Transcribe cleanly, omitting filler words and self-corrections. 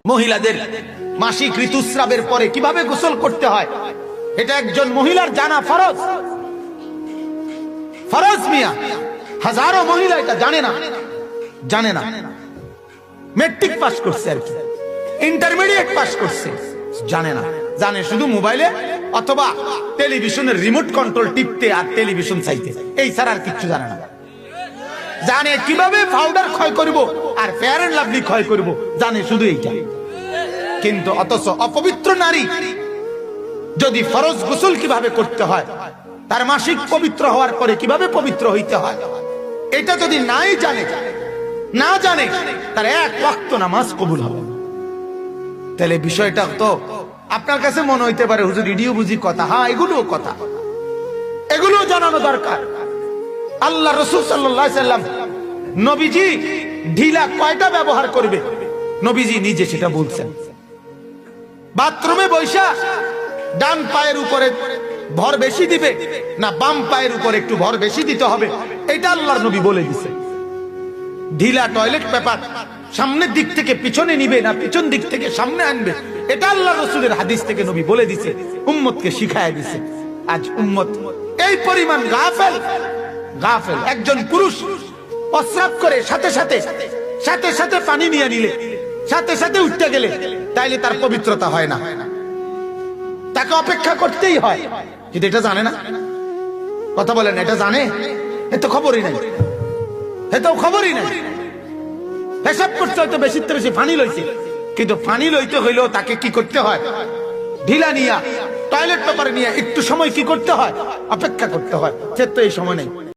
মহিলাদের মাসিক ঋতুস্রাবের পরে কিভাবে গোসল করতে হয় এটা একজন মহিলার জানা ফরজ। ফরজ মিয়া, হাজারো মহিলা এটা জানে না। মেট্রিক পাস করছে আর কি, ইন্টারমিডিয়েট পাস করছে, জানে শুধু মোবাইলে অথবা টেলিভিশনের রিমোট কন্ট্রোল টিপতে আর টেলিভিশন চাইতে, এই ছাড়া আর কিচ্ছু জানে না। জানে কিভাবে পাউডার ক্ষয় করব আর ফেয়ার এন্ড লাভলি ক্ষয় করব, জানে শুধু এইটা। কিন্তু অথচ অপবিত্র নারী যদি ফরজ গোসল কিভাবে করতে হয়, তার মাসিক পবিত্র হওয়ার পরে কিভাবে পবিত্র হইতে হয়, এটা যদি না জানে তার এক ওয়াক্ত নামাজ কবুল হবে। তাহলে বিষয়টা তো আপনার কাছে মনে হইতে পারে হুজুর ইডিও বুঝি কথা। হ্যাঁ, এগুলো জানানো দরকার। আল্লাহ রাসূল সাল্লাল্লাহু আলাইহি সাল্লাম নবীজি ঢিলা কয়টা ব্যবহার করবে নবীজি নিজে সেটা বলছেন। বাথরুমে বৈশা ডান পায়ের উপরে ভর বেশি দিবে না বাম পায়ের উপরে একটু ভর বেশি দিতে হবে, এটা আল্লাহর নবী বলে দিছে। ঢিলা টয়লেট পেপার সামনের দিক থেকে পিছনে নিবে না পিছন দিক থেকে সামনে আনবে, এটা আল্লাহ রাসূলের হাদিস থেকে নবী বলে দিছে, উম্মতকে শিখায় দিছে। আজ উম্মত এই পরিমাণ গাফেল। একজন পুরুষ প্রস্রাব করে সাথে সাথে পানি নিয়ে নিলে, সাথে উঠতে গেলে, তাইলে তার পবিত্রতা হয় না, তাকে অপেক্ষা করতেই হয়। কিন্তু এটা জানে না, কথা বলেন, এটা জানে? এত খবরই নাই। পেশাব করতে হয়তো বেশিতে বেশি পানি লইছে, কিন্তু পানি লইতে হইলেও তাকে কি করতে হয়? ঢিলা নিয়া টয়লেট পেপারে নিয়ে একটু সময় কি করতে হয়? অপেক্ষা করতে হয়। সে তো এই সময় নেই।